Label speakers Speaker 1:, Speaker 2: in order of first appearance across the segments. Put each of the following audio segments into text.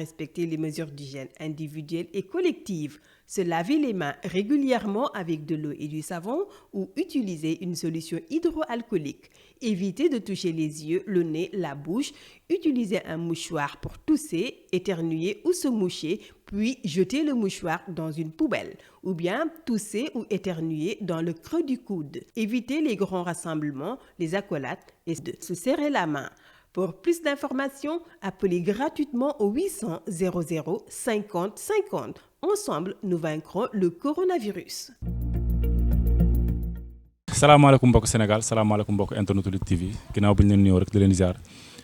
Speaker 1: respecter les mesures d'hygiène individuelles et collectives, se laver les mains régulièrement avec de l'eau et du savon ou utiliser une solution hydroalcoolique. Éviter de toucher les yeux, le nez, la bouche, utiliser un mouchoir pour tousser, éternuer ou se moucher, puis jeter le mouchoir dans une poubelle, ou bien tousser ou éternuer dans le creux du coude. Éviter les grands rassemblements, les accolades et de se serrer la main. Pour plus d'informations, appelez gratuitement au 800 00 50 50. Ensemble, nous vaincrons le coronavirus.
Speaker 2: salaamaaleykum mbokk Sénégal salaamaaleykum mbokk internet Lutte TV ginnaaw bi ñu leen nuyoo rek di leen ziar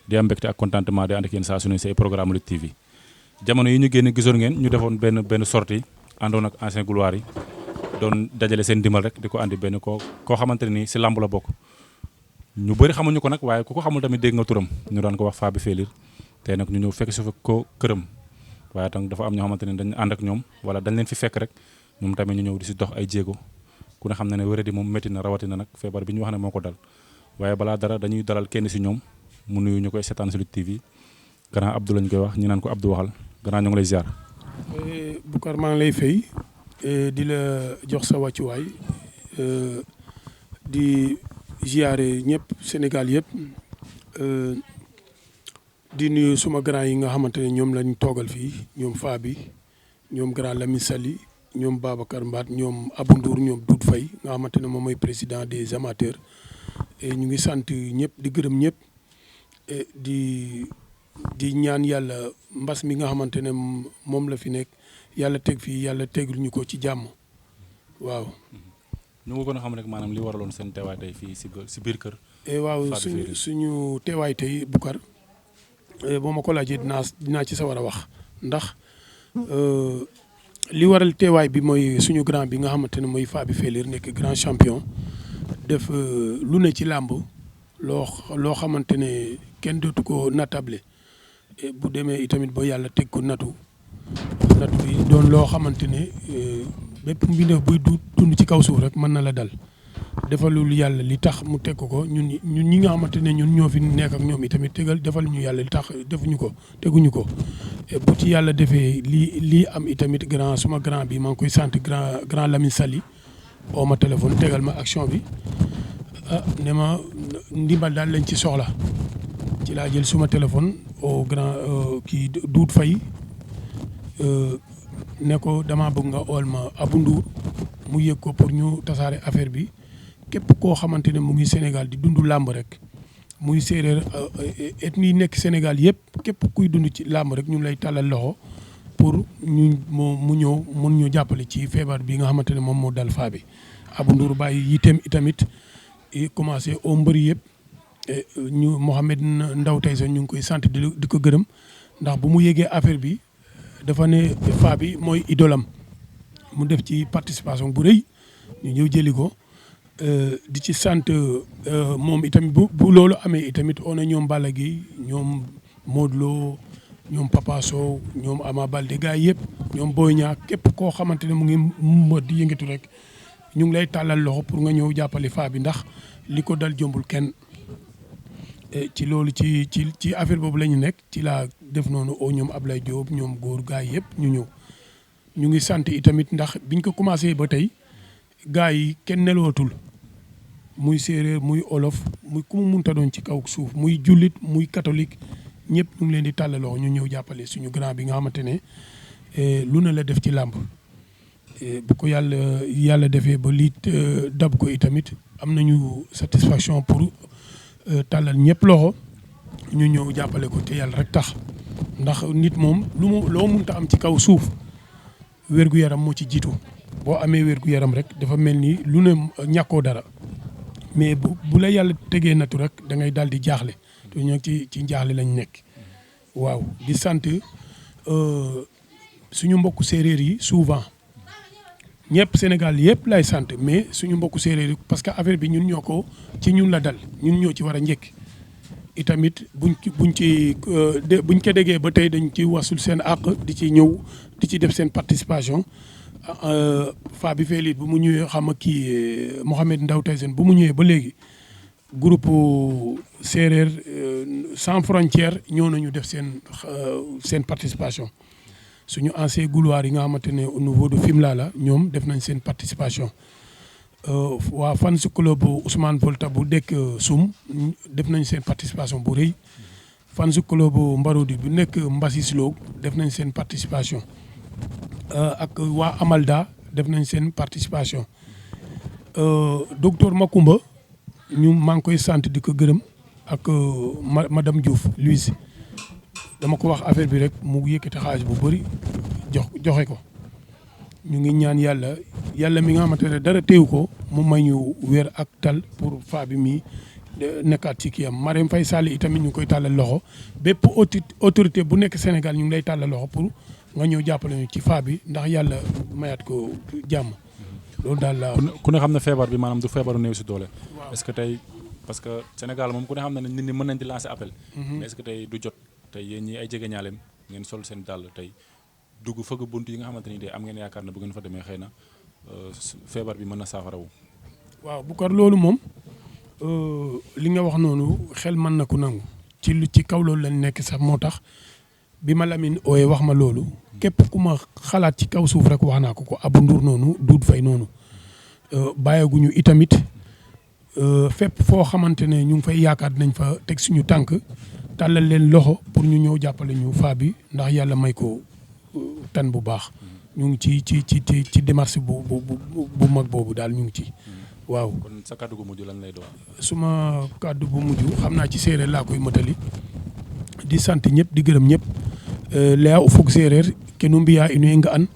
Speaker 2: di am mbégte ak contentement di ànd ak yéen saa su ne say programme Lutte TV jamono yi ñu génn gisoon ngeen ñu defoon benn sortie àndoon ak ancien gloire yi doon dajale seen dimbal rek di ko andi benn koo xamante ne nii si lamb la bokk ñu bëri xamuñu ko nag waaye ku ko xamul tamit dégg nga turam ñu daan ko wax Faby Félir tey nag ñu ñëw fekk si ko këram waaye tam dafa am ñoo xamante ne dañ ànd ak ñoom wala dañ leen fi fekk rek ñoom tamit ñu ñëw di si dox ay jéego ku ne xam na ne wéradi moom métti na rawatina nag feebar bi ñu wax ne moo ko dal waaye balaa dara dañuy dalal kenn si ñoom mu nuyu ñu koy seetaan si Lutte TV grand Abdou lañ koy wax ñu naan ko Abdou waxal grand ñu ngi lay ziar.
Speaker 3: Boucar maa ngi lay fay di la jox sa wàccuwaay di ziare ñëpp Sénégal yëpp di nuyu suma grand yi nga xamante ne ñoom lañ toogal fii ñoom Faby ñoom grand Lamine Sali ñoom Babacar Mbaat ñoom Abou Ndour ñoom Doudou Faye nga xamante ne moom mooy président des amateurs ñu ngi sant ñëpp di gërëm ñëpp di ñaan yàlla mbas mi nga xamante ne moom la fi nekk yàlla teg fii yàlla tegul ñu ko ci jàmm waaw.
Speaker 2: ñu ngi gën a xam rek maanaam li waraloon seen teewaay tey fii si biir kër.
Speaker 3: waaw suñu teewaay tey Boucar boo ma ko laajee dinaa ci sa war a wax ndax. li waral teewaay bi mooy suñu grand bi nga xamante ne mooy Faby Félir nekk grand champion def lu ne ci làmb loo xamante ne kenn dootu ko natable bu demee itamit ba yàlla teg ko nattu bi doon loo xamante ne bépp mbindeef buy dund ci kaw suuf rek mën na la dal defalul yàlla li tax mu teg ko ñun ñi nga xamante ne ñun ñoo fi nekk ak ñoom itamit defal ñu yàlla li tax teguñu ko bu ci yàlla defee lii am itamit suma grand bi maa ngi koy sant grand Lamine Sali oo ma téléphone tegal ma action bi ne ma ndimbal daal lañ ci soxla ci laa jël suma téléphone au grand kii Doudou Faye ne ko dama bëgg nga ool ma Abou Ndour mu yëg ko pour ñu tasaare affaire bi képp koo xamante ne mu ngi Sénégal di dund làmb rek muy séeréer ethnie nekk Sénégal yëpp képp kuy dund ci làmb rek ñu lay tàllal loxo pour mu ñëw mun ñu jàppale ci feebar bi nga xamante ne moom moo dal Faby. Abou Ndour bàyyi yitteem itamit commencé au mbëri yëpp ñu Mohamed Ndaw tey sax ñu ngi koy sant di ko gërëm ndax bu mu yégee affaire bi dafa ne Faby mooy idolam mu def ci participation bu rëy ñu ñëw jëli ko. di ci sant moom itamit bu loolu amee itamit on a ñoom Balla Gaye ñoom Modou Lo ñoom Papa Sow ñoom Ama Baldé gars yëpp ñoom Boy Niang képp koo xamante ne mu ngi mën di yëngatu rek ñu ngi lay tàllal loxo pour nga ñëw jàppale Faby ndax li ko dal jombul kenn ci loolu ci affaire boobu la ñu nekk ci laa def noonu oo ñoom Ablaye Diop ñoom góor gars yëpp ñu ñëw ñu ngi sant itamit ndax biñ ko commencé ba tey gars yi kenn nelwatul muy séeréer muy olof muy ku mu munta doon ci kaw suuf muy jullit muy catholique ñëpp ñu ngi leen di tàllaloo ñu ñëw jàppale suñu grand bi nga xamante ne lu ne la def ci làmb bu ko yàlla defee ba lii dab ko itamit am nañu satisfaction pour tàllal ñëpp loxo ñu ñëw jàppale ko te yàlla rek tax ndax nit moom loo munta am ci kaw suuf wér-gu-yaram moo ci jiitu boo amee wér-gu-yaram rek dafa mel ni lu ne ñàkkoo dara mais bu la yàlla tegee nattu rek da ngay daal di jaaxle te ñoo ci njaaxle lañ nekk waaw di sant suñu mbokku séeréer yi souvent ñëpp Sénégal yëpp lay sant mais suñu mbokku séeréer yi parce que affaire bi ñun ñun la dal ñun ñoo ci war a njëkk itamit buñ ko déggee ba tey dañ ci wasul seen àq di ci ñëw di ci def seen participation Faby Félir bu mu ñëwee xam nga kii Mohamed Ndaw Tyson bu mu ñëwee ba léegi groupe séeréer sans frontière ñëw nañu def seen participation suñu ancien gouloir yi nga xamante ne au niveau de Fimela la ñoom def nañ seen participation waa fans club Ousmane Volta bu dekk Soum def nañ seen participation bu rëy fans club Mbarodi bu nekk Mbassis Lo def nañ seen participation ak waa Amalda def nañ seen participation docteur Makumba ñu maa ngi koy sant di ko gërëm ak madame Diouf Louise dama ko wax affaire bi rek mu yëkkati xaalis bu bëri joxe ko ñu ngi ñaan yàlla mi nga xamante ne dara teew ko mu may ñu wér ak tal pour faa bi mi nekkaat ci kiyam Marème Faye Sall itamit ñu ngi koy tàllal loxo bépp autorité bu nekk Sénégal ñu ngi lay tàllal loxo pour nga ñëw jàppale ñu ci faa bi ndax yàlla mayaat ko jàmm loolu daal la.
Speaker 2: ku ne xam ne feebar bi maanaam du feebaru néew si doole. est-ce que tey parce que Sénégal moom ku ne xam ne nit ñi mën nañ di lancer appel. mais est-ce que tey du jot tey yéen ñi ay jege ñaaleem ngeen sol seen dàll tey dugg fëgg bunt yi nga xamante ni tey am ngeen yaakaar ne bu ngeen fa demee xëy na feebar bi mën na saafarawu.
Speaker 3: waaw Boucar loolu moom li nga wax noonu xel mën na ko nangu ci kaw loolu lañ nekk sax moo tax bi ma Lamine ooyee wax ma loolu képp ku ma xalaat ci kaw suuf rek wax naa ko Abou Ndour noonu Doudou Faye noonu bàyyeeguñu itamit fépp foo xamante ne ñu ngi fay yaakaar dinañ fa teg suñu tànk tàllal leen loxo pour ñu ñëw jàppale ñu faa bi ndax yàlla may ko tan bu baax ñu ngi ci démarche bu mag boobu daal ñu ngi ci waaw.
Speaker 2: kon sa kàddu gu mujj lan lay doon.
Speaker 3: suma kàddu bu mujj xam naa ci séeréer laa koy matali di sant ñëpp di gërëm ñëpp leya o fog séeréer ke nu mbiya ino nga an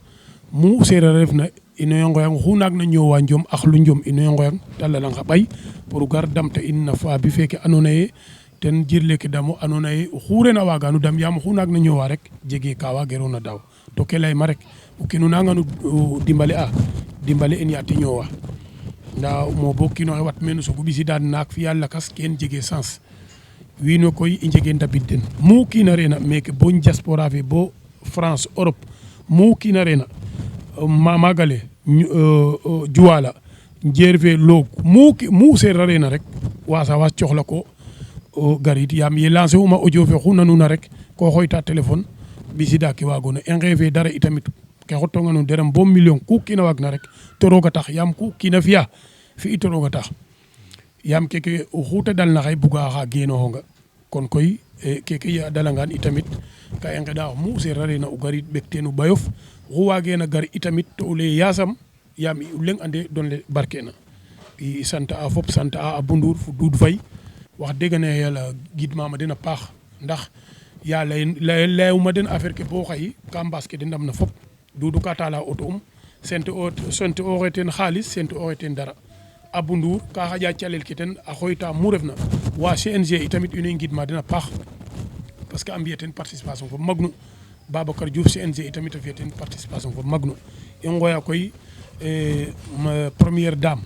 Speaker 3: mu séeréer ref na ino ngoyang xu naak na ñoowa njom ax lu njom ino ngoyang ta lalang xa ɓay pour gar damta in na faa bi feeke andoona yee ten jirle ke damo andoona yee oxu rena waagano dam yaam oxu naak na ñoowa rek jege ka waageerona daaw to ke layma rek o kiin o nangano dimbale in yaa te ñoowa ndaa mo bo kiin oxe wat meen soog o ɓisiidaan naak fi'a lakas keen jege sens wiin we koy i njege ndabid den mu kiin a reena meeke bo diaspora fe bo France Europe mu kiin a reena mamagale Juwala njeer fe loog mu seereer a reena rek waasa was coxla ko garid yaam ye lancer uma audio fe xu nanuna rek ko xooyta téléphone ɓisida ke waagoona i ngeefe dara itamit ke xotonga no derem bo million ku kiina waag na rek to rooga tax yaam ku kiina fi'a fi'i to rooga tax yaam keke oxu ta dalna xay buga xa geenooxonga kon koy keke a dalangaan itamit ka i ngeɗa mu seereer a reena o garid ɓek teen o ɓayof oxu waageena gar itamit to o lay yaasam yaam o leŋ ande don le barkeena i sant a fop sant a Abou Ndour fo Doudou Faye wax dëgg ne yàlla gidmaama den a paax ndax yaa layuma den affaire ke bo xaye ka mbaas ke den ndam na fop Doudou ka taala auto sente oxe teen xaalis sente oxe teen dara Abou Ndour ka xaƴa calel ke ten a xooyta mu refna wa CNG itamit ino ngidma den a paax parce que a mbiya teen participation fo magnu Babacar Diouf CNG itamit a fiya teen participation fo magnu i ngooya koy première dame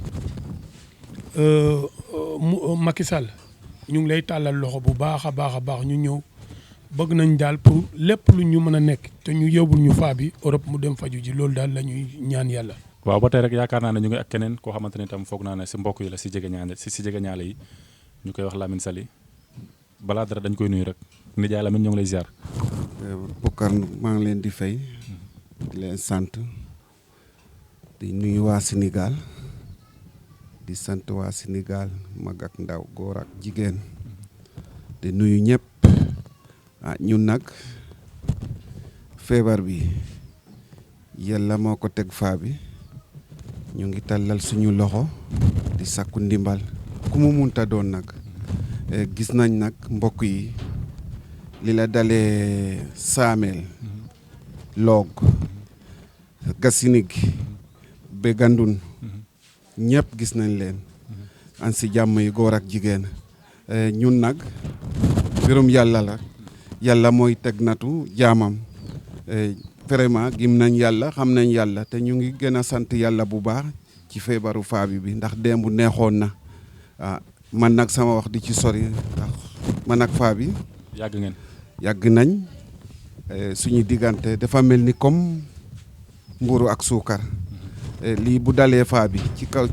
Speaker 3: Macky Sall ñu ngi lay tàllal loxo bu baax a baax ñu ñëw bëgg nañ daal pour lépp lu ñu mën a nekk te ñu yóbbul ñu faa bi Europe mu dem faju ji loolu daal la ñuy ñaan yàlla.
Speaker 2: waaw ba tey rek yaakaar naa ne ñu ngi ak keneen koo xamante ne tam foog naa ne si mbokk yi la si jege ñaale yi ñu koy wax Lamine Sali balaa dara dañ koy nuyu rek nijaay Lamine ñoo ngi lay ziar.
Speaker 4: Boucar maa ngi leen di fay di leen sant di nuyu waa Sénégal di sant waa Sénégal mag ak ndaw góor ak jigéen di nuyu ñëpp ñun nag feebar bi yàlla moo ko teg faa bi ñu ngi tàllal suñu loxo di sakku ndimbal ku mu munta doon nag gis nañ nag mbokk yi li la dalee Saamel Loog Gasinig Begandun ñëpp gis nañ leen an si jàmm yi góor ak jigéen ñun nag mbirum yàlla la yàlla mooy teg natu jaamam vraiment gim nañ yàlla xam nañ yàlla te ñu ngi gën a sant yàlla bu baax ci feebaru faabi bi ndax démb neexoon na man nag sama wax di ci sori ndax man ak faabi yàgg nañ suñu diggante dafa mel ni comme mburu ak suukar lii bu dalee faa bi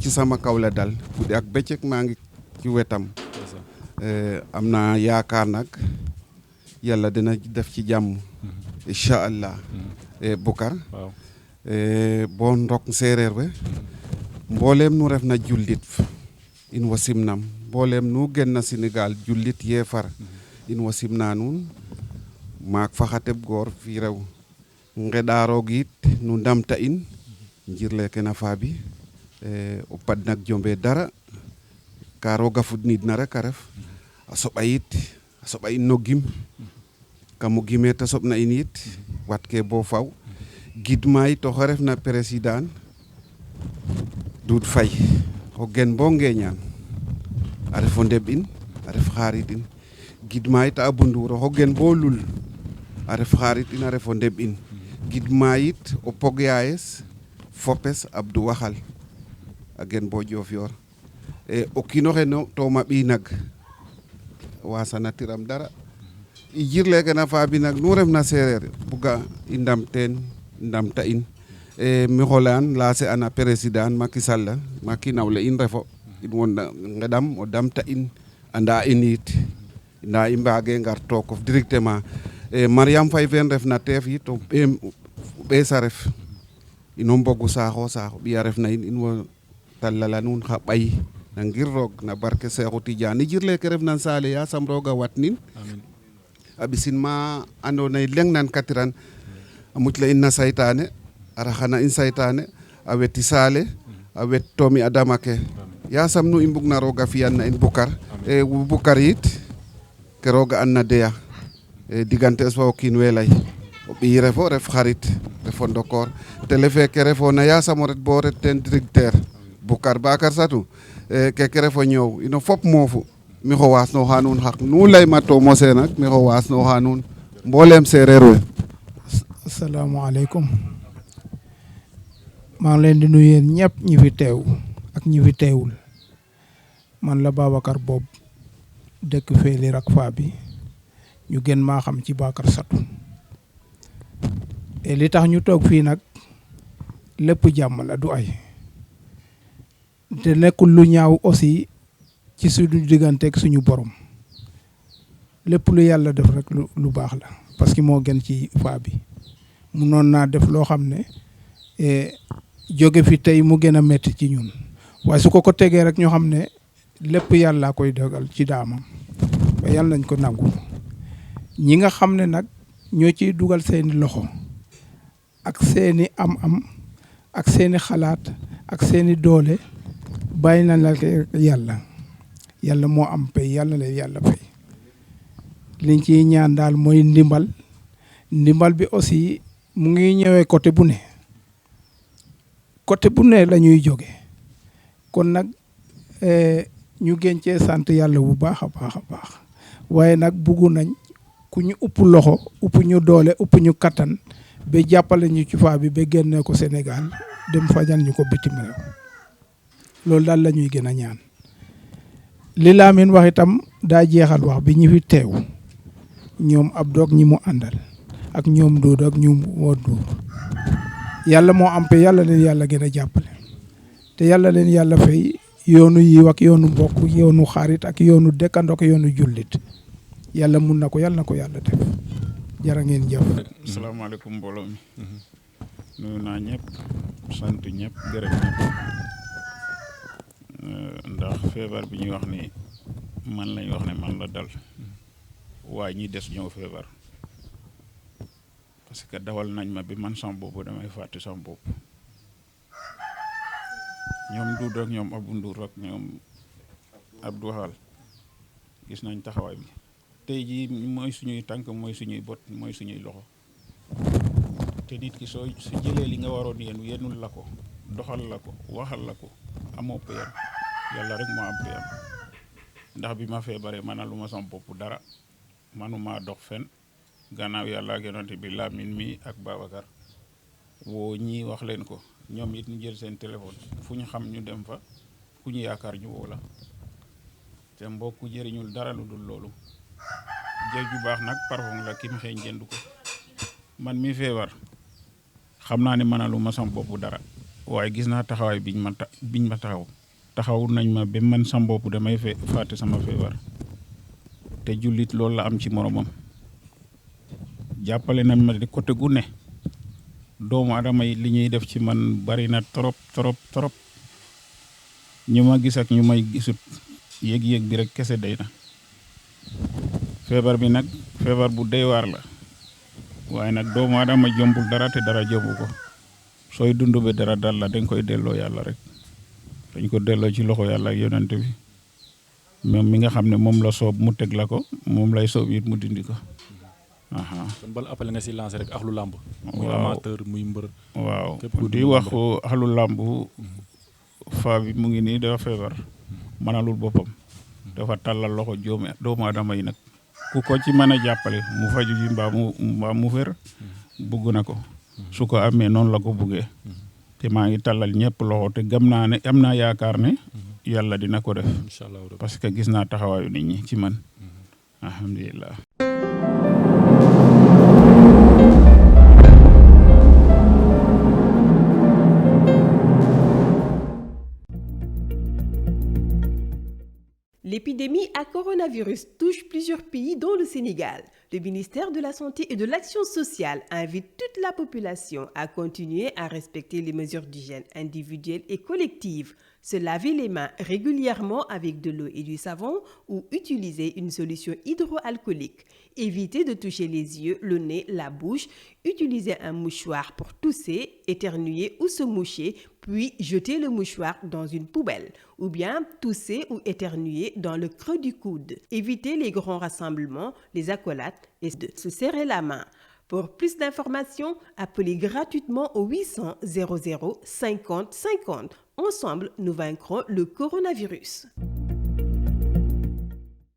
Speaker 4: ci sama kaw la dal guddi ak bëccëg maa ngi ci wetam am naa yaakaar nag yàlla dina def ci jàmm incha allah Boucar bo ndok séeréer we mbooleem nu ref na jullit in wa simnam mbooleem nu gen na Sénégal jullit yeefar in wa simna nuun maak fa xa teɓ goor fi rew ngeɗa roog yit nu ndamta in njir leke na faabi o pad nak jombe dara ka rooga fudniid na rek a ref a soɓa in no gim kamo gime te soɓna in yit wat ke bo faw gidma yit oxe refna président Doudou Faye o gen bo ngeeñaan a ref o ndeɓ in a ref xarit in gidma yit a Abou Ndour oxo gen bo lul a ref xarit in a ref o ndeɓ in gidma yit o pog yaayes fopes Abdou Waxal a gen bo Diofior o kiinoxe no to ma ɓiy nag wasanatiram dara i jir leke na faabi nag nu refna seereer buga i ndam teen ndamta in mi xolan lancer ana président Macky Sall Macky nawle in refo in wo ngeɗam o damta in anda in yit nda i mbage ngar tokof directement Mariam Faye fen refna teef yit o ɓees a ref ino mbogu saaxo saax ɓiya refna in wo talala nuun xa ɓay na ngir roog na barke Cheikhou Tidiane i jir leke refna saale yasam rooga watnin a ɓisin ma andoona yee leŋ nan katiran a mucla in na saytaane a raxana in saytaane a weti saale a wet toomi adama ke yasam nu i mbugna roog a fi'an na in Boucar Boucar yit ke roog a andna doya digante es fa o kiin we lay o ɓiy refo ref xarit refo ndokoor télé fe ke refoona yasam o ret bo ret teen directeur Boucar Bakar Satu keke refo ñoow ino fop moofu mi xo waasnoxa nuun xaq nu layma to mose nak mi xo waasnoxa nuun mbooleem seereer we
Speaker 5: asalaamaaleykum maa ngi leen di nuyu yéen ñëpp ñi fi teew ak ñi fi teewul man la Babacar Bob dëkk fee li rak faa bi ñu gën maa xam ci Bakar Satu et li tax ñu toog fii nag lépp jàmm la du ay te nekkul lu ñaaw aussi ci suñu digganteeg suñu borom lépp lu yàlla def rek lu baax la parce que moo gën ci faa bi mu noon naa def loo xam ne jóge fi tey mu gën a métti ci ñun waaye su ko tegee rek ñoo xam ne lépp yàlla koy dogal ci daamam ba yàlla nañ ko nangu ñi nga xam ne nag ñoo ciy dugal seeni loxo ak seeni am-am ak seeni xalaat ak seeni doole bàyyi na la yàlla moo am pay yàlla leen yàlla fay liñ ciy ñaan daal mooy ndimbal bi aussi mu ngi ñëwee côté bu ne la ñuy jóge kon nag ñu gën cee sant yàlla bu baax a baax a baax waaye nag buggu nañ ku ñu upp loxo upp ñu doole upp ñu kattan ba jàppale ñu ci faa bi ba génnee ko Sénégal dem fajal ñu ko bitim réew loolu daal la ñuy gën a ñaan li Lamine wax itam daa jeexal wax bi ñu fi teew ñoom Abdou ak ñi mu àndal ak ñoom Dodo ak ñu Modou Ndour yàlla moo am pe yàlla leen yàlla gën a jàppale te yàlla leen yàlla fay yoonu yiw ak yoonu mbokk yoonu xarit ak yoonu dëkkandoo ak yoonu jullit yàlla mun na ko yàlla def jërë ngeen jëf.
Speaker 6: asalaamaaleykum mbooloo mi nuyu naa ñëpp sant ñëpp gërëm ñëpp ndax feebar bi ñuy wax ni man lañ wax ne man la dal waaye ñi des ñoo feebar parce que dawal nañ ma bi man sama bopp damay fàtte sama bopp ñoom Doudou ak ñoom Abou Ndour ak ñoom Abdou Waxal gis nañ taxawaay bi tey jii mooy suñuy tànk mooy suñuy bot mooy suñuy loxo te nit ki su jëlee li nga waroon yenul la ko doxal la ko waxal la ko amoo payam yàlla rek moo am payam ndax bi ma feebaree mënalu ma sama bopp dara manuma dox fen gannaaw yàlla ak yonent bi Lamine mi ak Babacar woo ñii wax leen ko ñoom it ñu jël seen téléphone fu ñu xam ñu dem fa ku ñu yaakaar ñu woo la te mbokku jëriñul dara lu dul loolu jël ju baax nag parfum la kim xeeñ jënd ko man mi feebar xam naa ne mënalu ma sama bopp dara waaye gis naa taxawaay biñ ma taxaw nañ ma ba man sama bopp damay fàtte sama feebar te jullit loolu la am ci moromam jàppale na ma di côté gu ne doomu adama yi li ñuy def ci man bari na trop ñu ma gis ak ñu may gisut yéeg-yéeg bi rek kese day na feebar bi nag feebar bu dey waar la waaye nag doomu adama jombul dara te dara jombu ko sooy dund bi dara dal la dañ koy delloo yàlla rek dañ ko delloo ci loxo yàlla ak yonent bi moom mi nga xam ne moom la soob mu teg la ko moom lay soob it mu dindi ko.
Speaker 2: kon bal appel nga si lancé rek axlu làmb. muy amateur muy mbër.
Speaker 6: waaw di wax axlu làmb faa bi mu ngi nii dafa feebar mënalul boppam dafa tàllal loxo doomu adama yi nag ku ko ci mën a jàppale mu faju ji mbaa mu wér bugg na ko su ko amee noonu la ko buggee te maa ngi tàllal ñëpp loxo te gëm naa ne am naa yaakaar ne yàlla dina ko def parce que gis naa taxawaayu nit ñi ci man alhamdulilah.
Speaker 1: L'épidémie à coronavirus touche plusieurs pays dont le Sénégal. Le ministère de la Santé et de l'Action sociale invite toute la population à continuer à respecter les mesures d'hygiène individuelles et collectives, se laver les mains régulièrement avec de l'eau et du savon ou utiliser une solution hydroalcoolique. Éviter de toucher les yeux, le nez, la bouche, utiliser un mouchoir pour tousser, éternuer ou se moucher, puis jeter le mouchoir dans une poubelle, ou bien tousser ou éternuer dans le creux du coude. Éviter les grands rassemblements, les accolades et de se serrer la main. Pour plus d'informations, appelez gratuitement au 800 00 50 50. Ensemble, nous vaincrons le coronavirus.